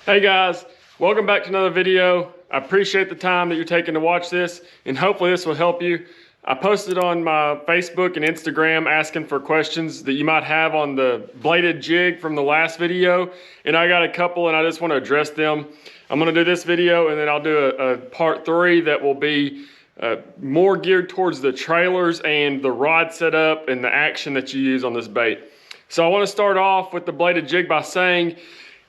Hey guys, welcome back to another video. I appreciate the time that you're taking to watch this, and hopefully this will help you. I posted on my Facebook and Instagram asking for questions that you might have on the bladed jig from the last video, and I got a couple and I just want to address them. I'm going to do this video and then I'll do a part 3 that will be more geared towards the trailers and the rod setup and the action that you use on this bait. So I want to start off with the bladed jig by saying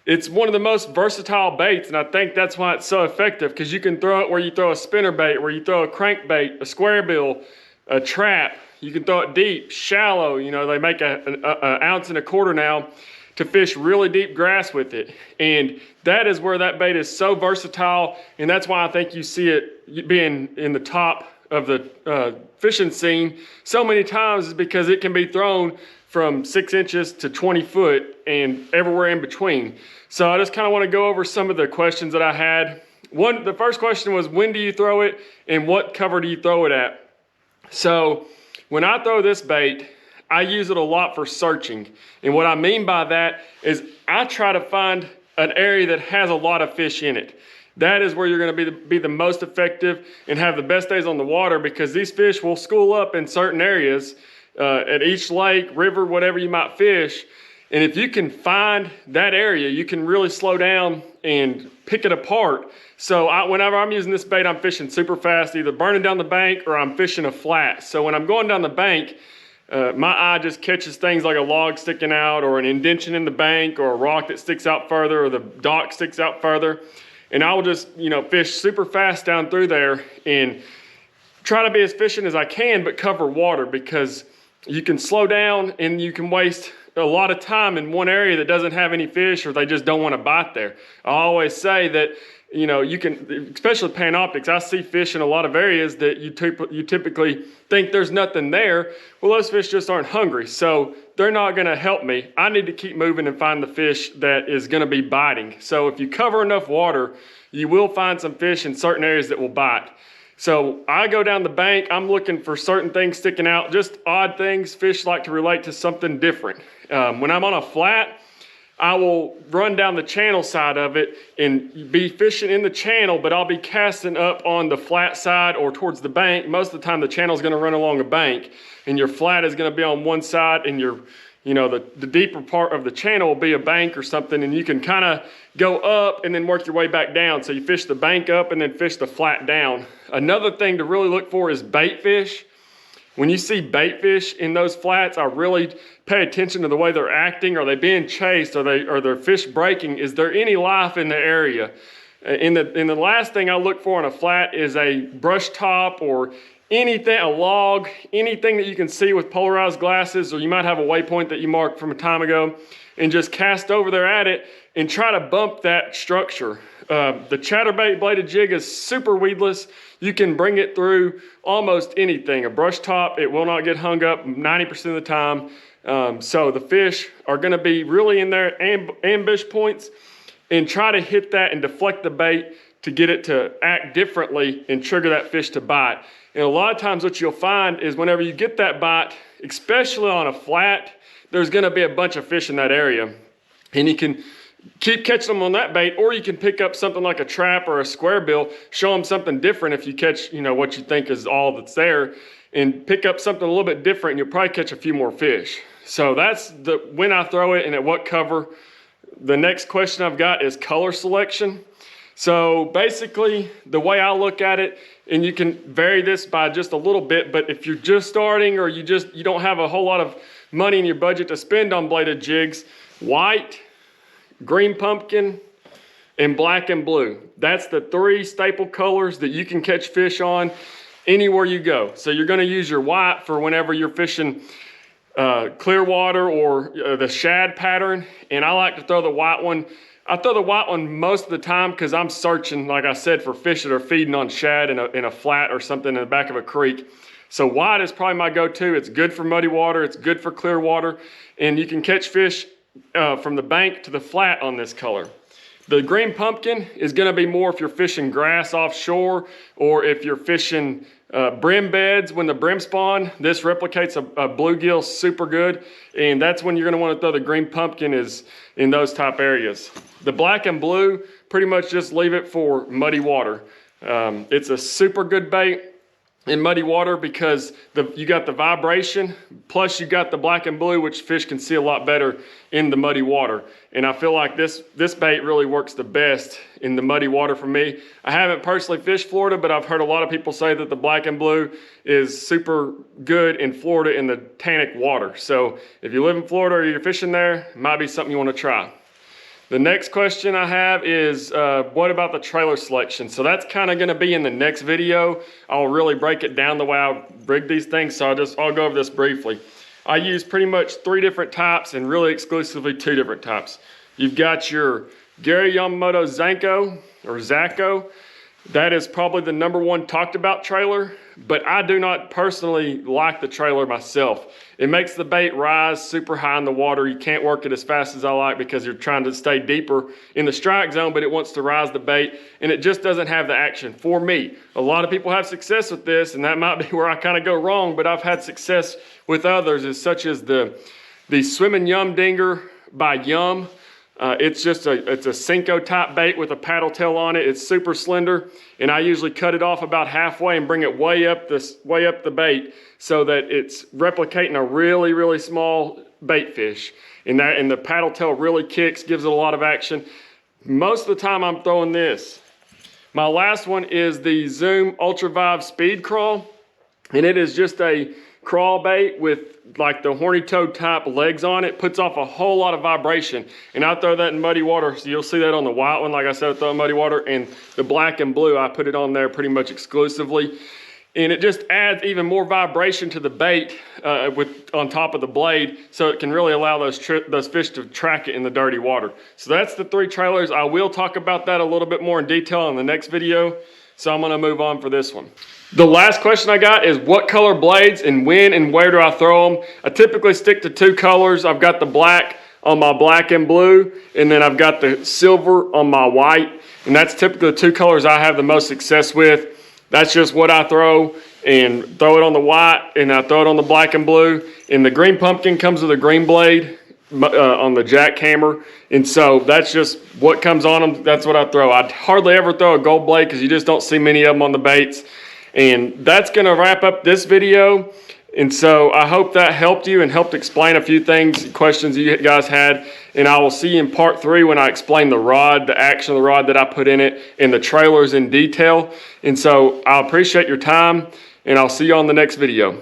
it's one of the most versatile baits, and I think that's why it's so effective, because you can throw it where you throw a spinner bait, where you throw a crankbait, a square bill, a trap. You can throw it deep, shallow. You know, they make an ounce and a quarter now to fish really deep grass with it. And that is where that bait is so versatile, and that's why I think you see it being in the top of the fishing scene so many times, is because it can be thrown from 6 inches to 20 foot and everywhere in between. So I just kind of want to go over some of the questions that I had. The first question was, when do you throw it and what cover do you throw it at? So when I throw this bait, I use it a lot for searching. And what I mean by that is I try to find an area that has a lot of fish in it. That is where you're going to be the most effective and have the best days on the water, because these fish will school up in certain areas at each lake, river, whatever you might fish. And if you can find that area, you can really slow down and pick it apart. So whenever I'm using this bait, I'm fishing super fast, either burning down the bank or I'm fishing a flat. So when I'm going down the bank, my eye just catches things like a log sticking out, or an indention in the bank, or a rock that sticks out further, or the dock sticks out further. And I will just, fish super fast down through there and try to be as efficient as I can, but cover water, because you can slow down and you can waste a lot of time in one area that doesn't have any fish, or they just don't want to bite there. I always say that, you can, especially panoptics, I see fish in a lot of areas that you typically think there's nothing there. Well, those fish just aren't hungry, so they're not going to help me. I need to keep moving and find the fish that is going to be biting. So if you cover enough water, you will find some fish in certain areas that will bite. So I go down the bank, I'm looking for certain things sticking out, just odd things. Fish like to relate to something different. When I'm on a flat, I will run down the channel side of it and be fishing in the channel, but I'll be casting up on the flat side or towards the bank. Most of the time the channel is going to run along a bank, and your flat is going to be on one side, and the deeper part of the channel will be a bank or something, and you can kind of go up and then work your way back down. So you fish the bank up and then fish the flat down. Another thing to really look for is bait fish. When you see bait fish in those flats, I really pay attention to the way they're acting. Are they being chased? Are there fish breaking? Is there any life in the area? And the last thing I look for on a flat is a brush top or anything, a log, anything that you can see with polarized glasses, or you might have a waypoint that you marked from a time ago, and just cast over there at it and try to bump that structure. The chatterbait bladed jig is super weedless. You can bring it through almost anything. A brush top, it will not get hung up 90% of the time. So the fish are going to be really in their ambush points, and try to hit that and deflect the bait to get it to act differently and trigger that fish to bite. And a lot of times what you'll find is whenever you get that bite, especially on a flat, there's going to be a bunch of fish in that area. And you can keep catching them on that bait, or you can pick up something like a trap or a square bill, show them something different if you catch, what you think is all that's there, and pick up something a little bit different, and you'll probably catch a few more fish. So that's when I throw it and at what cover. The next question I've got is color selection. So basically, the way I look at it, and you can vary this by just a little bit, but if you're just starting, or you don't have a whole lot of money in your budget to spend on bladed jigs, white, green pumpkin, and black and blue. That's the 3 staple colors that you can catch fish on anywhere you go. So you're going to use your white for whenever you're fishing clear water or the shad pattern, and I like to throw the white one. I throw the white one most of the time because I'm searching, like I said, for fish that are feeding on shad in a flat or something in the back of a creek. So white is probably my go-to. It's good for muddy water. It's good for clear water. And you can catch fish from the bank to the flat on this color. The green pumpkin is going to be more if you're fishing grass offshore, or if you're fishing Brim beds, when the brim spawn, this replicates a bluegill super good, and that's when you're going to want to throw the green pumpkin is in those type areas. The black and blue, pretty much just leave it for muddy water. It's a super good bait in muddy water because you got the vibration, plus you got the black and blue, which fish can see a lot better in the muddy water. And I feel like this bait really works the best in the muddy water for me. I haven't personally fished Florida, but I've heard a lot of people say that the black and blue is super good in Florida in the tannic water. So if you live in Florida or you're fishing there, it might be something you want to try. The next question I have is, what about the trailer selection? So that's kind of going to be in the next video. I'll really break it down the way I rig these things, so I'll go over this briefly. I use pretty much 3 different types and really exclusively 2 different types. You've got your Gary Yamamoto Zanko or Zacko. That is probably the #1 talked about trailer, but I do not personally like the trailer myself. It makes the bait rise super high in the water. You can't work it as fast as I like because you're trying to stay deeper in the strike zone, but it wants to rise the bait, and it just doesn't have the action for me. A lot of people have success with this, and that might be where I kind of go wrong, but I've had success with others, such as the Swimming Yum Dinger by Yum. It's a Cinco type bait with a paddle tail on it. It's super slender, and I usually cut it off about halfway and bring it way up the bait so that it's replicating a really, really small bait fish. And the paddle tail really kicks, gives it a lot of action. Most of the time I'm throwing this. My last one is the Zoom Ultra Vibe Speed Crawl, and it is just a crawl bait with like the horny toad type legs on it. Puts off a whole lot of vibration, and I throw that in muddy water, so you'll see that on the white one. Like I said, I throw in muddy water, and the black and blue I put it on there pretty much exclusively, and it just adds even more vibration to the bait on top of the blade, so it can really allow those fish to track it in the dirty water. So that's the 3 trailers. I will talk about that a little bit more in detail in the next video, so I'm going to move on for this one. The last question I got is, what color blades and when and where do I throw them? I typically stick to 2 colors. I've got the black on my black and blue, and then I've got the silver on my white, and that's typically the 2 colors I have the most success with. That's just what I throw, and throw it on the white, and I throw it on the black and blue. And the green pumpkin comes with a green blade on the jackhammer, and so that's just what comes on them. That's what I throw. I hardly ever throw a gold blade because you just don't see many of them on the baits. And that's going to wrap up this video. And so I hope that helped you and helped explain a few things, questions you guys had. And I will see you in part 3 when I explain the rod, the action of the rod that I put in it, and the trailers in detail. And so I appreciate your time, and I'll see you on the next video.